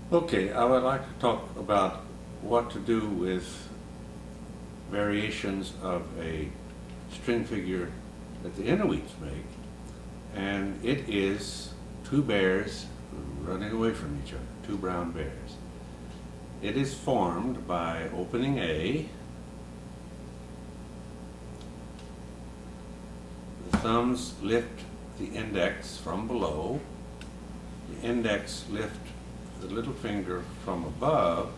Okay, I would like to talk about what to do with variations of a string figure that the Inuits make, and it is two bears running away from each other, two brown bears. It is formed by opening A, the thumbs lift the index from below, the index lift the little finger from above,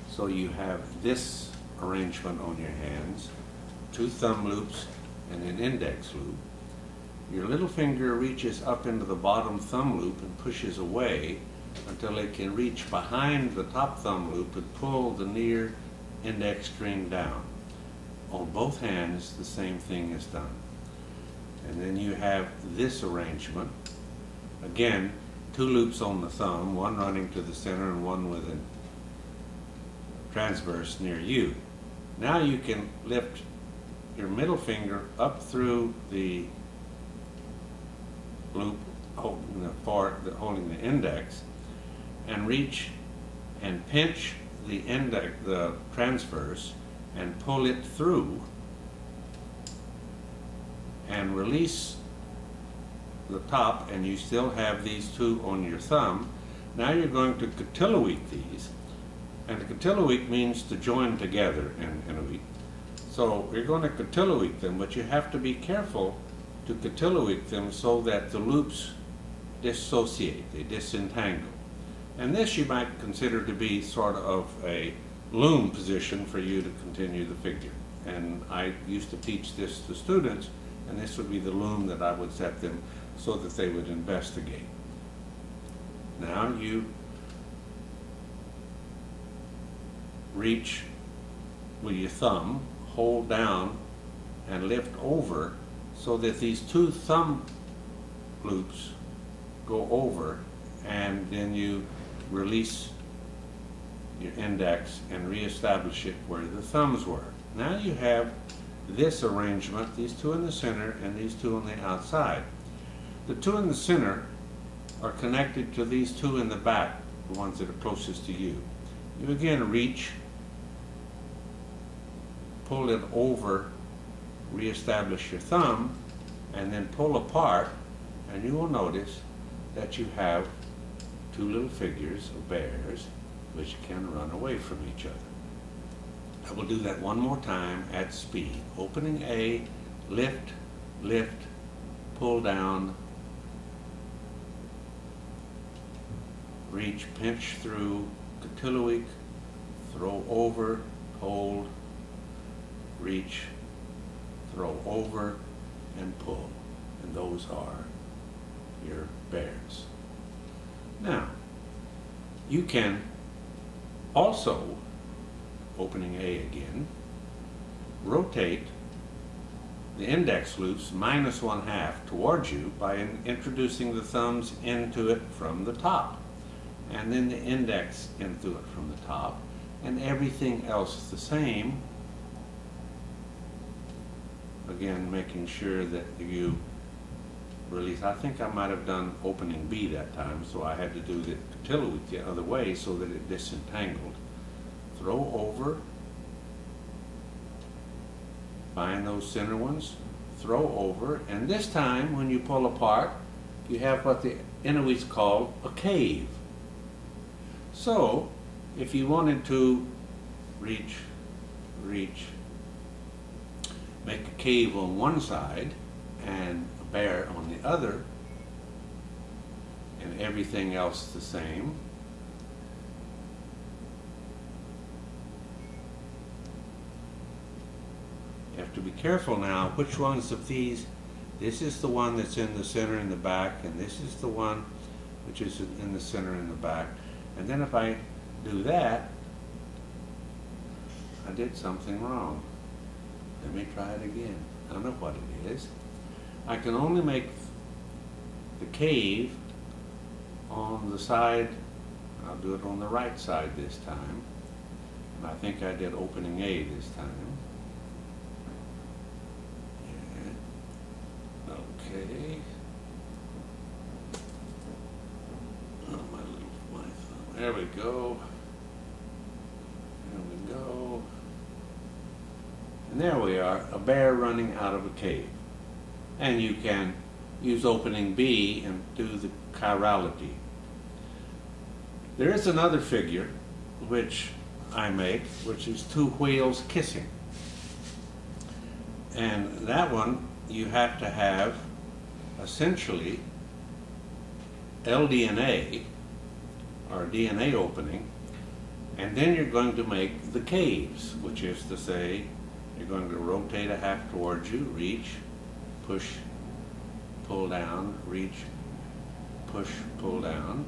so you have this arrangement on your hands, two thumb loops and an index loop. Your little finger reaches up into the bottom thumb loop and pushes away until it can reach behind the top thumb loop and pull the near index string down. On both hands, the same thing is done. And then you have this arrangement. Again, two loops on the thumb, one running to the center and one with a transverse near you. Now you can lift your middle finger up through the loop holding the index and reach and pinch the transverse and pull it through and release the top, and you still have these two on your thumb. Now you're going to cotilloweek these, and to cotilloweek means to join together in Inuit. So you're going to cotilloweek them, but you have to be careful to cotilloweek them so that the loops dissociate, they disentangle. And this you might consider to be sort of a loom position for you to continue the figure. And I used to teach this to students, and this would be the loom that I would set them so that they would investigate. Now you reach with your thumb, hold down and lift over so that these two thumb loops go over, and then you release your index and reestablish it where the thumbs were. Now you have this arrangement, these two in the center and these two on the outside. The two in the center are connected to these two in the back, the ones that are closest to you. You again reach, pull it over, reestablish your thumb, and then pull apart, and you will notice that you have two little figures of bears which can run away from each other. I will do that one more time at speed. Opening A, lift, lift, pull down, reach, pinch through, cotilloweek, throw over, hold, reach, throw over, and pull. And those are your bears. Now, you can also, opening A again, rotate the index loops -1/2 towards you by introducing the thumbs into it from the top, and then the index into it from the top, and everything else the same. Again, making sure that you release. I think I might have done opening B that time, so I had to do the cotilloweek the other way so that it disentangled. Throw over, find those center ones, throw over, and this time when you pull apart, you have what the Inuits call a cave. So, if you wanted to reach, make a cave on one side and a bear on the other, and everything else the same, you have to be careful now which ones of these. This is the one that's in the center in the back, and this is the one which is in the center in the back. And then if I do that, I did something wrong. Let me try it again. I don't know what it is. I can only make the cave on the side. I'll do it on the right side this time. And I think I did opening A this time. Yeah. Okay. Oh, my thumb. There we go. There we go. And there we are, a bear running out of a cave. And you can use opening B and do the chirality. There is another figure which I make, which is two whales kissing. And that one you have to have essentially LDNA, or DNA opening, and then you're going to make the caves, which is to say you're going to rotate a half towards you, reach, push, pull down, reach, push, pull down,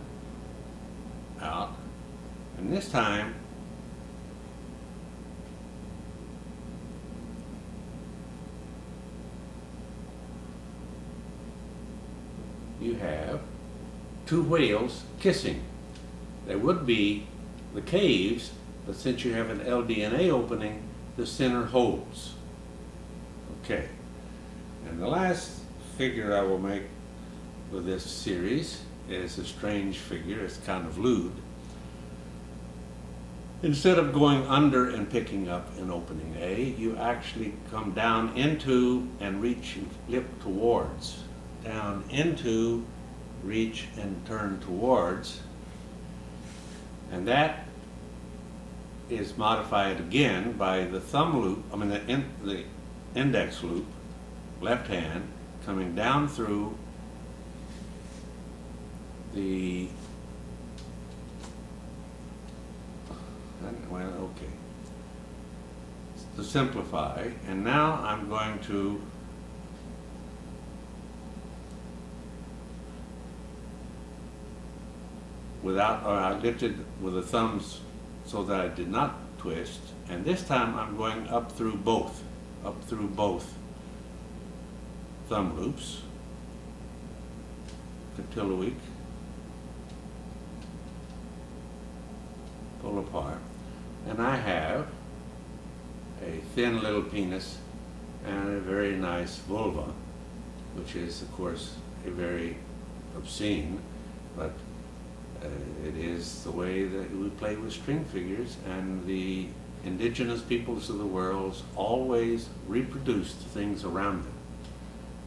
out, and this time you have two whales kissing. There would be the caves, but since you have an LDNA opening, the center holds. Okay, and the last figure I will make with this series is a strange figure. It's kind of lewd. Instead of going under and picking up an opening A, you actually come down into and reach and flip towards. Down into, reach and turn towards. And that is modified again by the thumb loop, the index loop, left hand, coming down through the, well, okay, to simplify. And now I'm going to I lifted with the thumbs so that I did not twist, and this time I'm going up through both thumb loops, Catiloic, pull apart, and I have a thin little penis and a very nice vulva, which is of course a very obscene, but it is the way that we play with string figures, and the indigenous peoples of the world always reproduced things around them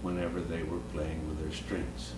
whenever they were playing with their strings.